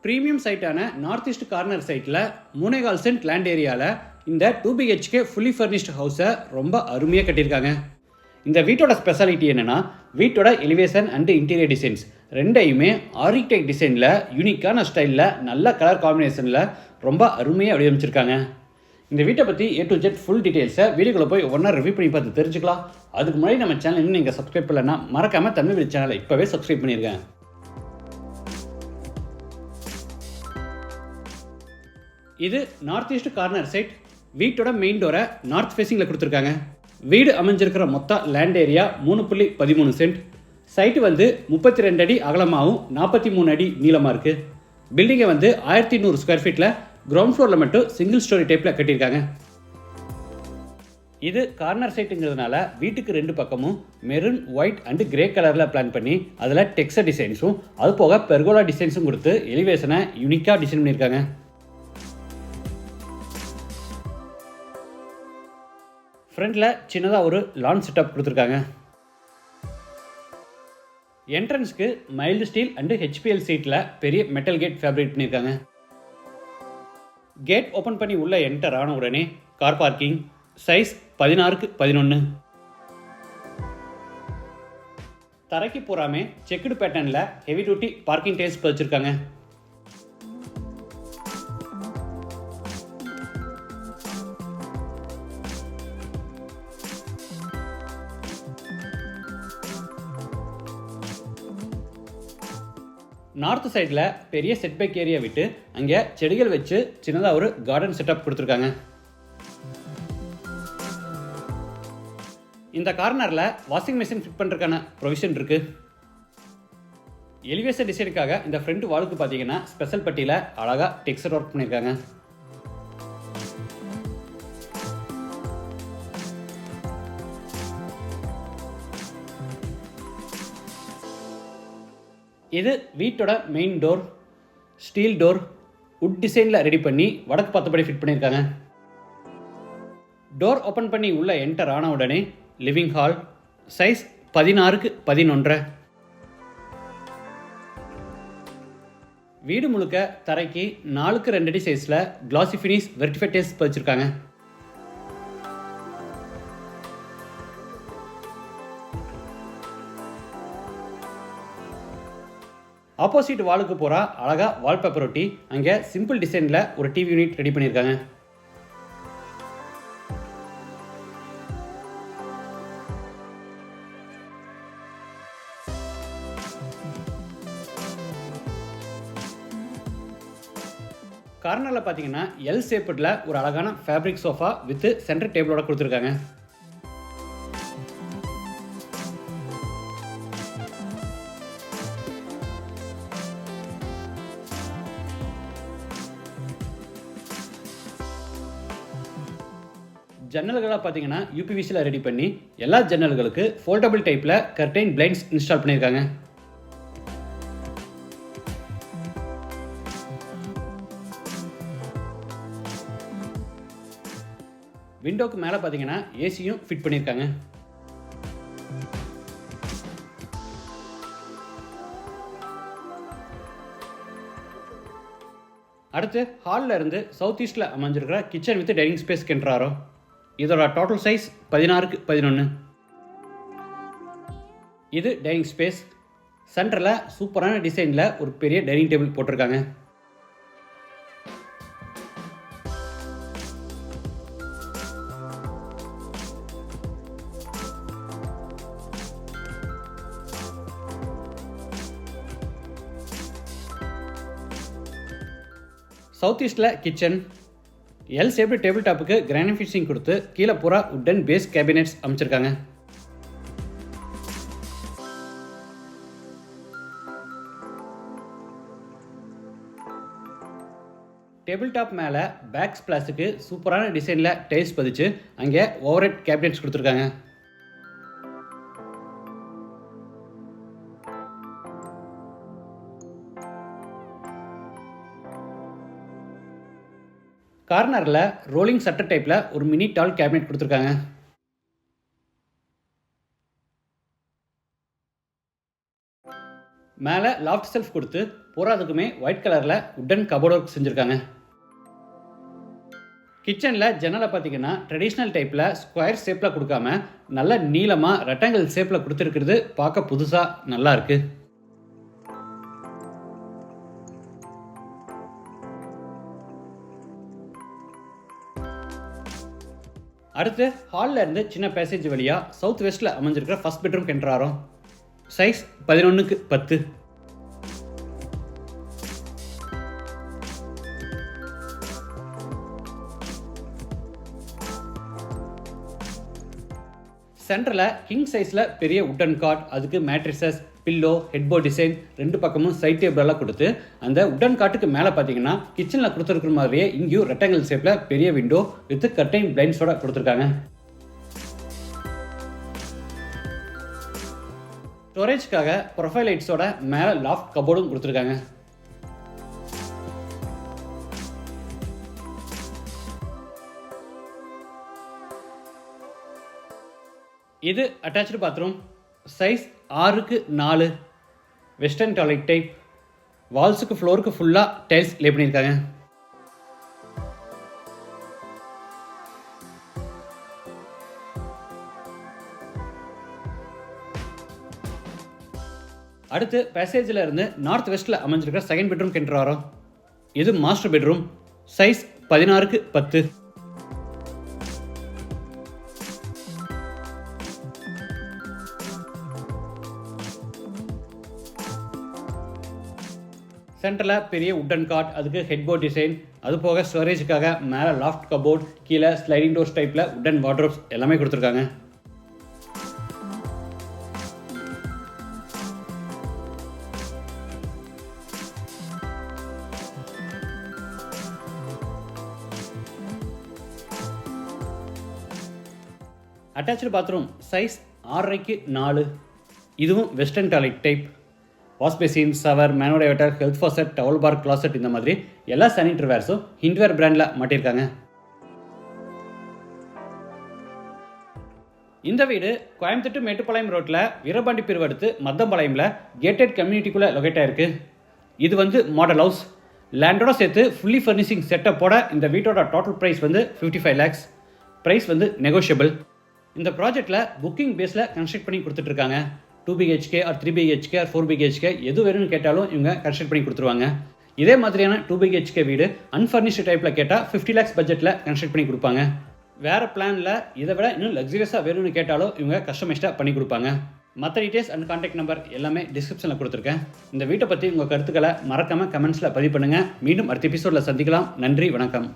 Premium சைட்டான north east corner சைட்டில் 3.25 cent land ஏரியாவில் இந்த 2 BHK ஃபுல்லி ஃபர்னிஷ்டு ஹவுஸை ரொம்ப அருமையாக கட்டியிருக்காங்க. இந்த வீட்டோட ஸ்பெஷாலிட்டி என்னென்னா, வீட்டோட எலிவேஷன் அண்டு இன்டீரியர் டிசைன்ஸ் ரெண்டையுமே ஆர்கிடெக்ட் டிசைனில் யூனிக்கான ஸ்டைலில் நல்ல கலர் காம்பினேஷனில் ரொம்ப அருமையாக வடிவமைச்சிருக்காங்க. இந்த வீட்டை பற்றி A to Z ஃபுல் டீட்டெயில்ஸை வீடியோக்குள்ளே போய் ஒன்றா ரிவ்யூ பண்ணி பார்த்து தெரிஞ்சுக்கலாம். அதுக்கு முன்னாடி நம்ம சேனல் இன்னும் நீங்கள் சப்ஸ்கிரைப் பண்ணலன்னா மறக்காமல் தமிழ் வீடு சேனலை இப்போவே சப்ஸ்கிரைப் பண்ணியிருக்கேன். இது நார்த் ஈஸ்ட் கார்னர் சைட். வீட்டோட மெயின் டோரை நார்த் ஃபேஸிங்கில் கொடுத்துருக்காங்க. வீடு அமைஞ்சிருக்கிற மொத்த லேண்ட் ஏரியா 3.13 சென்ட். சைட்டு 32 அடி அகலமாகவும் 43 அடி நீளமாக இருக்குது. பில்டிங்கை 1100 ஸ்கொயர் ஃபீட்டில் கிரவுண்ட் ஃப்ளோரில் மட்டும் சிங்கிள் ஸ்டோரி டைப்பில் கட்டியிருக்காங்க. இது கார்னர் சைட்டுங்கிறதுனால வீட்டுக்கு 2 பக்கமும் மெரூன், ஒயிட் அண்டு கிரே கலரில் பிளான் பண்ணி அதில் டெக்ஸ்சர் டிசைன்ஸும் அது போக பெர்கோலா டிசைன்ஸும் கொடுத்து எலிவேஷனை யூனிக்காக டிசைன் பண்ணியிருக்காங்க. ஃப்ரண்டில் சின்னதாக ஒரு லான் செட்டப் கொடுத்துருக்காங்க. என்ட்ரன்ஸ்க்கு மைல்டு ஸ்டீல் அண்டு HPL சீட்டில் பெரிய மெட்டல் கேட் ஃபேப்ரிக் பண்ணியிருக்காங்க. கேட் ஓப்பன் பண்ணி உள்ள என்டர் ஆன உடனே கார் பார்க்கிங், சைஸ் 16x11. தரைக்கு பூராமே செக்குடு பேட்டர்னில் ஹெவி டியூட்டி பார்க்கிங் டைல்ஸ் பதிச்சிருக்காங்க. நார்த் சைடில் பெரிய செட்பேக் ஏரியா விட்டு அங்கே செடிகள் வச்சு சின்னதாக ஒரு கார்டன் செட்டப் கொடுத்துருக்காங்க. இந்த கார்னரில் வாஷிங் மிஷின் ஃபிட் பண்ணுறதுக்கான ப்ரொவிஷன் இருக்குது. எலிவேஷன் டிசைனுக்காக இந்த ஃப்ரண்ட் வாலுக்கு பார்த்தீங்கன்னா ஸ்பெஷல் பட்டியில் அழகாக டெக்ஸ்சர் ஒர்க் பண்ணியிருக்காங்க. இது வீட்டோட மெயின் டோர். ஸ்டீல் டோர் உட் டிசைனில் ரெடி பண்ணி வடக்கு பார்த்தபடி ஃபிட் பண்ணியிருக்காங்க. டோர் ஓப்பன் பண்ணி உள்ள என்டர் ஆன உடனே லிவிங் ஹால், சைஸ் 16x11. வீடு முழுக்க தரைக்கு 4x2 அடி சைஸில் கிளாசி ஃபினிஷ் வெர்டிஃபை டைல்ஸ் பதிச்சிருக்காங்க. ஆப்போசிட் வாலுக்கு போகிற அழகாக வால்பேப்பர் ஒட்டி அங்கே சிம்பிள் டிசைனில் ஒரு டிவி யூனிட் ரெடி பண்ணியிருக்காங்க. கார்னரில் பார்த்தீங்கன்னா எல் ஷேப்பில் ஒரு அழகான ஃபேப்ரிக் சோஃபா வித் சென்டர் டேபிளோட கொடுத்துருக்காங்க. ஜன்னல்களாக பார்த்தீங்கன்னா UPVCயில் ரெடி பண்ணி எல்லா ஜன்னல்களுக்கு ஃபோல்டபுள் டைப்பில் கர்டைன் பிளைண்ட்ஸ் இன்ஸ்டால் பண்ணியிருக்காங்க. விண்டோக்கு மேலே பார்த்தீங்கன்னா ஏசியும் ஃபிட் பண்ணியிருக்காங்க. அடுத்து ஹாலில் இருந்து சவுத் ஈஸ்டில் அமைஞ்சிருக்கிற கிச்சன் வித் டைனிங் ஸ்பேஸ் கென்றாரோ. இதோட டோட்டல் சைஸ் 16x11. இது டைனிங் ஸ்பேஸ். சென்டரில் சூப்பரான டிசைனில் ஒரு பெரிய டைனிங் டேபிள் போட்டிருக்காங்க. சவுத் ஈஸ்டில் கிச்சன் எல் ஷேப்டு டேபிள் டாப்புக்கு கிரானைட் ஃபினிஷிங் கொடுத்து கீழே பூரா உட்டன் பேஸ் கேபினெட்ஸ் அமைச்சிருக்காங்க. டேபிள் டாப் மேலே பேக் ஸ்பிளாஸுக்கு சூப்பரான டிசைனில் டைல்ஸ் பதிச்சு அங்கே ஓவர்ஹெட் கேபினெட்ஸ் கொடுத்துருக்காங்க. கார்னரில் ரோலிங் சட்டர் டைப்பில் ஒரு மினி டால் கேபினெட் கொடுத்துருக்காங்க. மேலே லாஃப்ட் செல்ஃப் கொடுத்து பூராதுக்குமே ஒயிட் கலரில் உட்டன் கபோர்ட் ஒர்க் செஞ்சுருக்காங்க. கிச்சனில் ஜன்னலை பார்த்தீங்கன்னா ட்ரெடிஷ்னல் டைப்பில் ஸ்கொயர் ஷேப்பில் கொடுக்காம நல்ல நீளமாக ரெக்டாங்கிள் ஷேப்பில் கொடுத்துருக்கிறது பார்க்க புதுசாக நல்லா இருக்குது. அடுத்து ஹாலில் இருந்து சின்ன பேசேஜ் வழியாக சவுத் வெஸ்ட்டில் அமைஞ்சிருக்கிற ஃபர்ஸ்ட் பெட்ரூம் என்ட்ராரோம். Size 11x10. சென்டரில் கிங் சைஸில் பெரிய உட்டன் காட், அதுக்கு மேட்ரிசஸ், பில்லோ, ஹெட்போர்ட் டிசைன், 2 பக்கமும் சைட் டேபிளெல்லாம் கொடுத்து அந்த உட்டன் காட்டுக்கு மேலே பார்த்தீங்கன்னா கிச்சனில் கொடுத்துருக்குற மாதிரியே இங்கேயும் ரெக்டாங்கிள் ஷேப்பில் பெரிய விண்டோ வித் கர்டைன் பிளைண்ட்ஸோட கொடுத்துருக்காங்க. ஸ்டோரேஜ்க்காக ப்ரொஃபைல் லைட்ஸோட மேலே லாஃப்ட் கபோர்டும் கொடுத்துருக்காங்க. இது attached bathroom. Size 6x4. Western toilet type. வால்ஸுக்கு ஃப்ளோருக்கு ஃபுல்லாக டைல்ஸ் லே பண்ணியிருக்காங்க. அடுத்து பேசேஜில் இருந்து நார்த் வெஸ்ட்டில் அமைஞ்சிருக்கிற செகண்ட் பெட்ரூம் என்ட்ரு வரோம். இது மாஸ்டர் பெட்ரூம். Size 16x10. சென்டரில் பெரிய உட்டன் காட், அதுக்கு ஹெட்போர்ட் டிசைன், அது போக ஸ்டோரேஜுக்காக மேலே லாஃப்ட் கபோர்ட், கீழே ஸ்லைடிங் டோர்ஸ் டைப்பில் உட்டன் வார்ட்ரோப்ஸ் எல்லாமே கொடுத்துருக்காங்க. Attached bathroom. Size 6x4. இதுவும் western toilet type. Wash basin, shower, mono diverter, health faucet, towel bar, closet இந்த மாதிரி எல்லா சானிட்டரி வேர்ஸும் ஹிண்ட்வேர் பிராண்டில் மாட்டியிருக்காங்க. இந்த வீடு கோயம்புத்தூர் மேட்டுப்பாளையம் ரோட்டில் வீரபாண்டி பிரிவு அடுத்து மத்தம்பாளையமில் கேட்டட் கம்யூனிட்டிக்குள்ளே லொகேட் ஆயிருக்கு. இது வந்து மாடல் ஹவுஸ். லேண்டோட சேர்த்து ஃபுல்லி ஃபர்னிஷிங் செட்டப்போட இந்த வீட்டோட டோட்டல் ப்ரைஸ் வந்து 55 lakhs. ப்ரைஸ் வந்து நெகோஷியபிள். இந்த ப்ராஜெக்டில் புக்கிங் பேஸில் கன்ஸ்ட்ரக்ட் பண்ணி கொடுத்துட்ருக்காங்க. 2 BHK or 3 BHK or 4 BHK எது வேணும்னு கேட்டாலும் இவங்க கன்ஸ்ட்ரக்ட் பண்ணி கொடுத்துருவாங்க. இதே மாதிரியான 2 BHK வீடு அன்ஃபர்னிஷ்டு டைப்பில் கேட்டால் 50 lakhs பட்ஜெட்டில் கன்ஸ்ட்ரக்ட் பண்ணி கொடுப்பாங்க. வேறு பிளானில் இதை விட இன்னும் லக்ஸரியஸாக வேணும்னு கேட்டாலும் இவங்க கஸ்டமைஸ்டாக பண்ணி கொடுப்பாங்க. மற்ற டீட்டெயில்ஸ் அண்ட் கான்டாக்ட் நம்பர் எல்லாமே டிஸ்கிரிப்ஷனில் கொடுத்துருக்கேன். இந்த வீட்டை பற்றி உங்கள் கருத்துக்களை மறக்காமல் கமெண்ட்ஸில் பதிவு பண்ணுங்கள். மீண்டும் அடுத்த எபிசோடில் சந்திக்கலாம். நன்றி, வணக்கம்.